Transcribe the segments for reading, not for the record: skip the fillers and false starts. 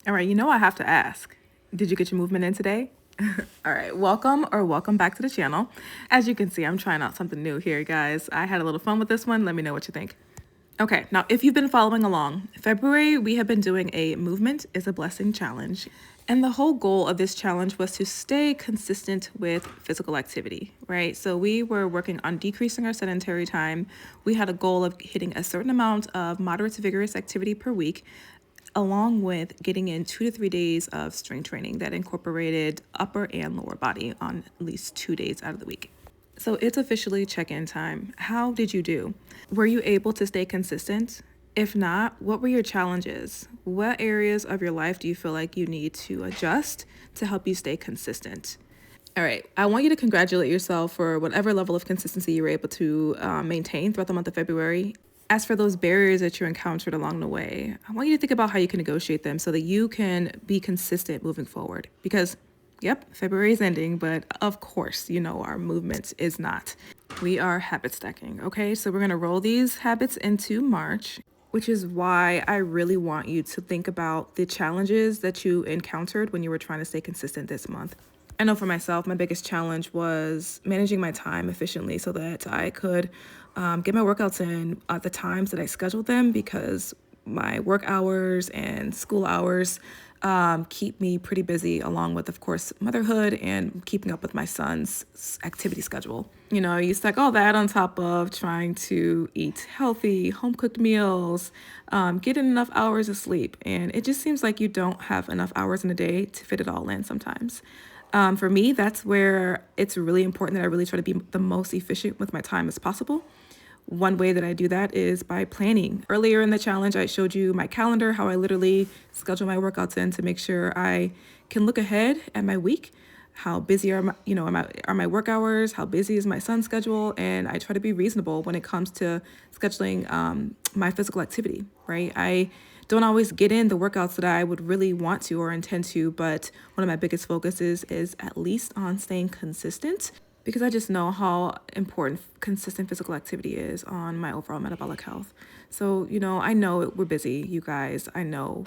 All right, I have to ask, did you get your movement in today? All right, welcome back to the channel. As you can see, I'm trying out something new here, guys. I had a little fun with this one. Let me know what you think. Okay, now if you've been following along, February we have been doing a movement is a blessing challenge. And the whole goal of this challenge was to stay consistent with physical activity, right? So we were working on decreasing our sedentary time. We had a goal of hitting a certain amount of moderate to vigorous activity per week, along with getting in 2 to 3 days of strength training that incorporated upper and lower body on at least 2 days out of the week. So it's officially check-in time. How did you do? Were you able to stay consistent? If not, what were your challenges? What areas of your life do you feel like you need to adjust to help you stay consistent? All right, I want you to congratulate yourself for whatever level of consistency you were able to maintain throughout the month of February. As for those barriers that you encountered along the way, I want you to think about how you can negotiate them so that you can be consistent moving forward. Because, yep, February is ending, but of course, our movement is not. We are habit stacking, okay? So we're gonna roll these habits into March, which is why I really want you to think about the challenges that you encountered when you were trying to stay consistent this month. I know for myself, my biggest challenge was managing my time efficiently so that I could get my workouts in at the times that I scheduled them, because my work hours and school hours keep me pretty busy, along with, of course, motherhood and keeping up with my son's activity schedule. You stack all that on top of trying to eat healthy, home cooked meals, get in enough hours of sleep. And it just seems like you don't have enough hours in a day to fit it all in sometimes. For me, that's where it's really important that I really try to be the most efficient with my time as possible. One way that I do that is by planning. Earlier in the challenge, I showed you my calendar, how I literally schedule my workouts in to make sure I can look ahead at my week. How busy are my work hours? How busy is my son's schedule? And I try to be reasonable when it comes to scheduling my physical activity, right? I don't always get in the workouts that I would really want to or intend to, but one of my biggest focuses is at least on staying consistent, because I just know how important consistent physical activity is on my overall metabolic health. So, I know we're busy, you guys. I know.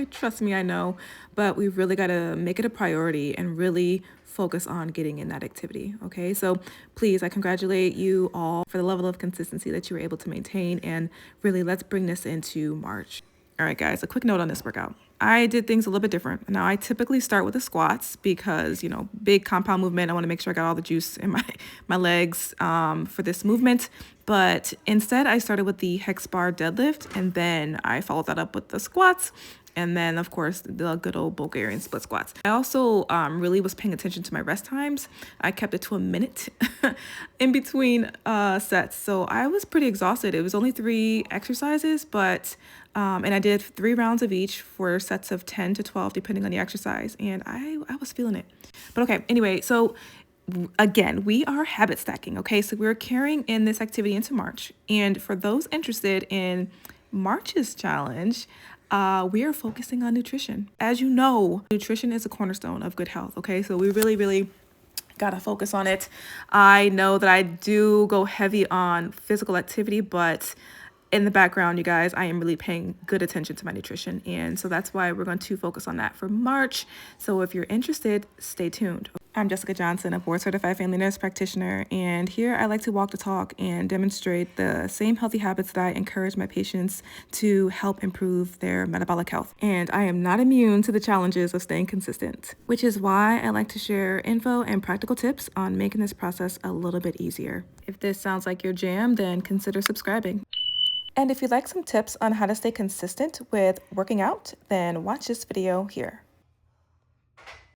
Trust me, I know. But we really got to make it a priority and really focus on getting in that activity, okay? So please, I congratulate you all for the level of consistency that you were able to maintain. And really, let's bring this into March. All right, guys, a quick note on this workout. I did things a little bit different. Now, I typically start with the squats because, big compound movement. I want to make sure I got all the juice in my legs for this movement. But instead, I started with the hex bar deadlift, and then I followed that up with the squats. And then, of course, the good old Bulgarian split squats. I also really was paying attention to my rest times. I kept it to a minute in between sets. So I was pretty exhausted. It was only 3 exercises, but and I did 3 rounds of each for sets of 10 to 12, depending on the exercise. And I was feeling it. But okay, anyway, so again, we are habit stacking, okay? So we're carrying in this activity into March. And for those interested in March's challenge, we are focusing on nutrition. As you know, nutrition is a cornerstone of good health, okay? So we really, really gotta focus on it. I know that I do go heavy on physical activity, but in the background, you guys, I am really paying good attention to my nutrition. And so that's why we're going to focus on that for March. So if you're interested, stay tuned. I'm Jessica Johnson, a board-certified family nurse practitioner, and here I like to walk the talk and demonstrate the same healthy habits that I encourage my patients to help improve their metabolic health. And I am not immune to the challenges of staying consistent, which is why I like to share info and practical tips on making this process a little bit easier. If this sounds like your jam, then consider subscribing. And if you'd like some tips on how to stay consistent with working out, then watch this video here.